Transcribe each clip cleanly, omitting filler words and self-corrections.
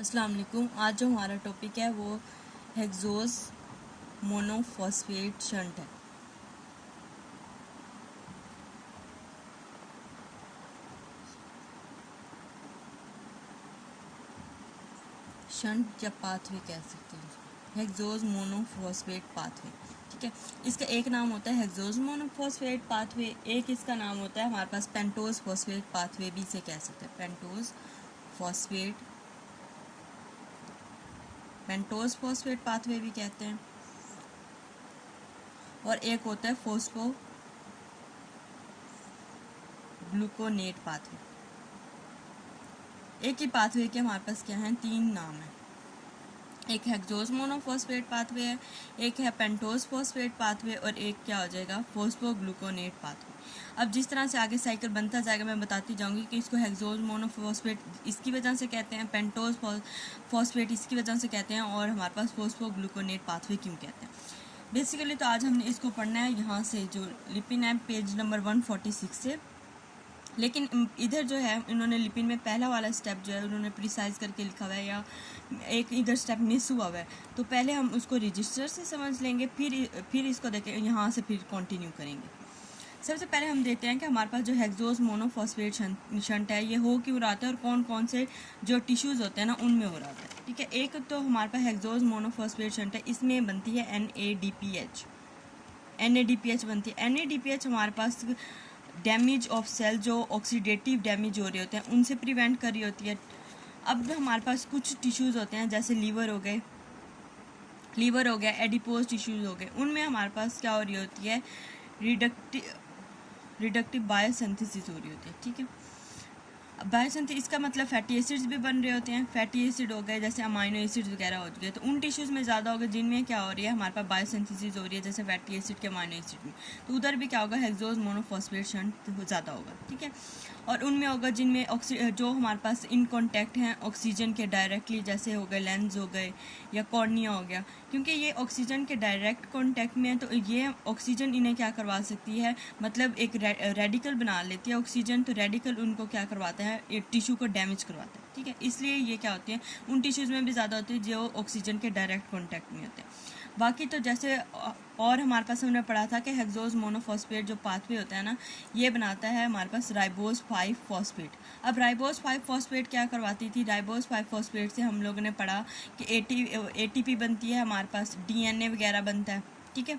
अस्सलाम वालेकुम। आज जो हमारा टॉपिक है वो हेक्सोस मोनोफॉस्फेट शंट है। शंट या पाथवे कह सकते हैं इसको, हेक्सोस मोनोफॉस्फेट पाथवे। ठीक है, इसका एक नाम होता है हेक्सोस मोनोफॉस्फेट पाथवे, एक इसका नाम होता है हमारे पास पेंटोस फॉस्फेट पाथवे भी इसे कह सकते हैं। पेंटोस फॉस्फेट पाथवे भी कहते हैं। और एक होता है फोस्फो ग्लूकोनेट पाथवे। एक ही पाथवे के हमारे पास क्या हैं, तीन नाम हैं। एक हेक्सोस मोनोफॉस्फेट पाथवे है, एक है पेंटोस फॉस्फेट पाथवे और एक क्या हो जाएगा, फोस्फोग्लूकोनेट पाथवे। अब जिस तरह से आगे साइकिल बनता जाएगा मैं बताती जाऊंगी कि इसको हेक्सोस मोनोफॉस्फेट इसकी वजह से कहते हैं, पेंटोस फॉस्फेट इसकी वजह से कहते हैं और हमारे पास फोस्फोग्लूकोनेट पाथवे क्यों कहते हैं। बेसिकली तो आज हमने इसको पढ़ना है यहाँ से, जो लिपिन है पेज नंबर 146 से। लेकिन इधर जो है इन्होंने लिपिन में पहला वाला स्टेप जो है उन्होंने प्रिसाइज करके लिखा हुआ है, या एक इधर स्टेप मिस हुआ हुआ है। तो पहले हम उसको रजिस्टर से समझ लेंगे, फिर इसको देखें, यहाँ से फिर कंटिन्यू करेंगे। सबसे पहले हम देखते हैं कि हमारे पास जो हेक्सोस मोनोफॉस्फेट शंट है ये हो क्यों रहा है और कौन कौन से जो टिश्यूज़ होते हैं ना उनमें हो रहा है। ठीक है, एक तो हमारे पास हेक्सोस मोनोफॉस्फेट शंट है, इसमें बनती है NADPH बनती है। NADPH हमारे पास डैमेज ऑफ सेल, जो ऑक्सीडेटिव डैमेज हो रहे होते हैं उनसे प्रिवेंट कर रही होती है। अब हमारे पास कुछ टिश्यूज़ होते हैं जैसे लीवर हो गया, एडिपोज टिश्यूज़ हो गए, उनमें हमारे पास क्या हो रही होती है, रिडक्टिव बायोसिंथेसिस हो रही होती है। ठीक है, बायोसिंथेसिस इसका मतलब फैटी एसिड्स भी बन रहे होते हैं। फैटी एसिड हो गए जैसे अमाइनो एसिड्स वगैरह हो गए, तो उन टिश्यूज़ में ज़्यादा होगा जिनमें क्या हो रही है, हमारे पास बायोसिंथेसिस हो रही है, जैसे फैटी एसिड के अमाइनो एसिड में। तो उधर भी क्या होगा, हेक्सोस मोनोफॉस्फेट शंट ज़्यादा होगा। ठीक है, और उनमें होगा जिनमें जो हमारे पास इन कॉन्टैक्ट हैं ऑक्सीजन के डायरेक्टली, जैसे हो गए लेंस हो गए या कॉर्निया हो गया, क्योंकि ये ऑक्सीजन के डायरेक्ट कॉन्टैक्ट में है तो ये ऑक्सीजन इन्हें क्या करवा सकती है, मतलब एक रेडिकल बना लेती है ऑक्सीजन, तो रेडिकल उनको क्या करवाता है, टिश्यू को डैमेज करवाता है। ठीक है, इसलिए ये क्या होती है, उन टिश्यूज़ में भी ज़्यादा होती है जो ऑक्सीजन के डायरेक्ट कॉन्टैक्ट में होते हैं। बाकी तो जैसे और हमारे पास हमने पढ़ा था कि हेक्सोस मोनोफॉस्फेट जो पाथवे होता है ना, ये बनाता है हमारे पास राइबोस 5 फॉस्फेट। अब राइबोस 5 फॉस्फेट क्या करवाती थी, राइबोस 5 फॉस्फेट से हम लोगों ने पढ़ा कि ATP बनती है, हमारे पास DNA वगैरह बनता है। ठीक है,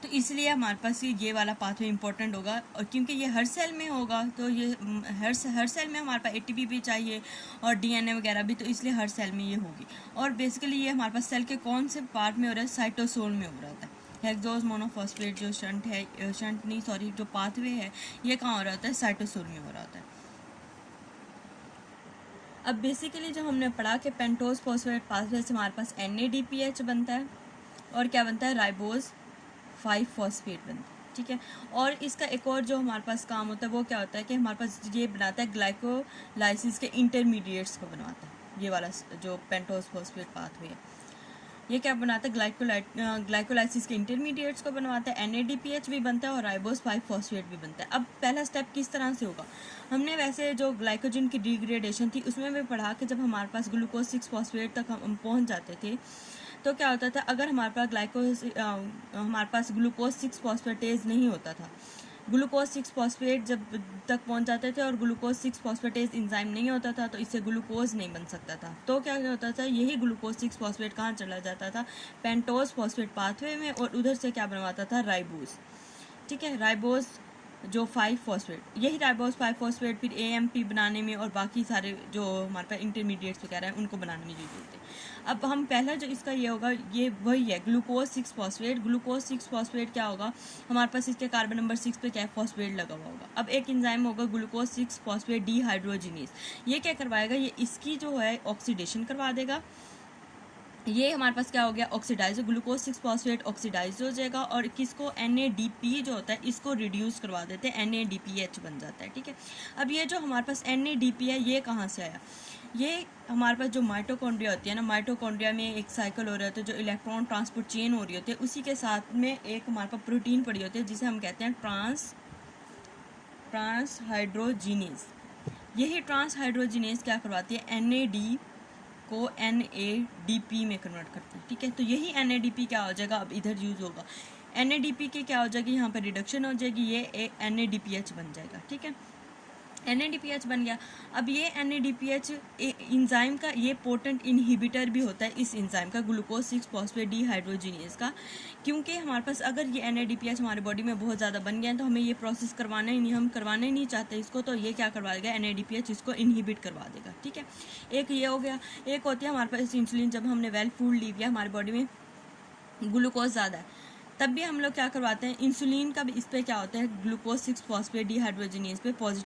तो इसलिए हमारे पास ये वाला पाथवे इंपॉर्टेंट होगा, और क्योंकि ये हर सेल में होगा तो ये हर सेल में हमारे पास ATP भी चाहिए और DNA वगैरह भी, तो इसलिए हर सेल में ये होगी। और बेसिकली ये हमारे पास सेल के कौन से पार्ट में हो रहा है, साइटोसोल में हो रहा है। हेक्सोस मोनोफॉस्फेट जो जो पाथवे है ये कहाँ हो रहा होता है, साइटोसोल में हो रहा होता है। अब बेसिकली जो हमने पढ़ा कि पेंटोस फॉस्फेट पाथवे से हमारे पास NADPH बनता है और क्या बनता है, राइबोस 5 फॉस्फेट बनता है। ठीक है, और इसका एक और जो हमारे पास काम होता है वो क्या होता है कि हमारे पास ये बनाता है ग्लाइकोलाइसिस के इंटरमीडिएट्स को बनवाता है। ये वाला जो पेंटोस फॉस्फेट पाथवे है ये क्या बनाता है, ग्लाइकोलाइसिस के इंटरमीडिएट्स को बनवाता है। NADPH भी बनता है और राइबोस 5 फॉस्फेट भी बनता है। अब पहला स्टेप किस तरह से होगा, हमने वैसे जो ग्लाइकोजन की डिग्रेडेशन थी उसमें भी पढ़ा कि जब हमारे पास ग्लूकोज 6 फॉस्फेट तक हम पहुंच जाते थे तो क्या होता था, अगर हमारे पास ग्लूकोज 6 फॉस्फेटेज नहीं होता था, ग्लूकोज 6 फॉस्फेट जब तक पहुंच जाते थे और ग्लूकोज 6 फॉस्फेटेज इंजाइम नहीं होता था तो इससे ग्लूकोज नहीं बन सकता था। तो क्या होता था, यही ग्लूकोज 6 फॉस्फेट कहाँ चला जाता था, पेंटोस फॉस्फेट पाथवे में, और उधर से क्या बनवाता था, राइबोस। ठीक है, राइबोस जो 5 फॉस्फेट, यही राइबोस 5 फॉस्फेट फिर AMP बनाने में और बाकी सारे जो हमारे पास इंटरमीडिएट्स वगैरह हैं उनको बनाने में यूज होते हैं। अब हम पहला जो इसका ये होगा, ये वही है ग्लूकोज 6 फॉस्फेट। ग्लूकोज 6 फॉस्फेट क्या होगा, हमारे पास इसके कार्बन नंबर 6 पे क्या फॉस्फेट लगा हुआ होगा। अब एक एंजाइम होगा ग्लूकोज 6 फॉस्फेट डिहाइड्रोजिनेज, ये क्या करवाएगा, ये इसकी जो है ऑक्सीडेशन करवा देगा। ये हमारे पास क्या हो गया, ऑक्सीडाइज, ग्लूकोज 6 फॉस्फेट ऑक्सीडाइज हो जाएगा और किसको, NADP जो होता है इसको रिड्यूस करवा देते हैं, NADPH बन जाता है। ठीक है, अब ये जो हमारे पास NADP है ये कहाँ से आया, ये हमारे पास जो माइटोकॉन्ड्रिया होती है ना, माइटोकॉन्ड्रिया में एक साइकिल हो रहा होता है, जो इलेक्ट्रॉन ट्रांसपोर्ट चेन हो रही होती है, उसी के साथ में एक हमारे पास प्रोटीन पड़ी होती है जिसे हम कहते हैं ट्रांस हाइड्रोजिनेज। यही ट्रांस हाइड्रोजिनेज क्या करवाती है, को NADP में कन्वर्ट करते हैं, ठीक है। तो यही NADP क्या हो जाएगा, अब इधर यूज़ होगा। NADP के क्या हो जाएगी, यहाँ पर रिडक्शन हो जाएगी, ये NADPH बन जाएगा, ठीक है। NADPH बन गया। अब ये NADPH इंजाइम का ये पोटेंट इनहिबिटर भी होता है, इस इंजाइम का, ग्लूकोज 6-फॉस्फेट डिहाइड्रोजिनेज का। क्योंकि हमारे पास अगर ये NADPH हमारे बॉडी में बहुत ज़्यादा बन गया है तो हमें ये प्रोसेस करवाना ही नहीं, हम करवाना ही नहीं चाहते इसको, तो ये क्या करवा देगा, NADPH इसको इनहिबिट करवा देगा, ठीक है। एक ये हो गया। एक होती है हमारे पास इंसुलिन, जब हमने वेल फूड ली लिया, हमारी बॉडी में ग्लूकोज ज़्यादा है, तब भी हम लोग क्या करवाते हैं, इंसुलिन का भी इस पर क्या होता है, ग्लूकोज 6-फॉस्फेट डिहाइड्रोजिनेज पे पॉजिटिव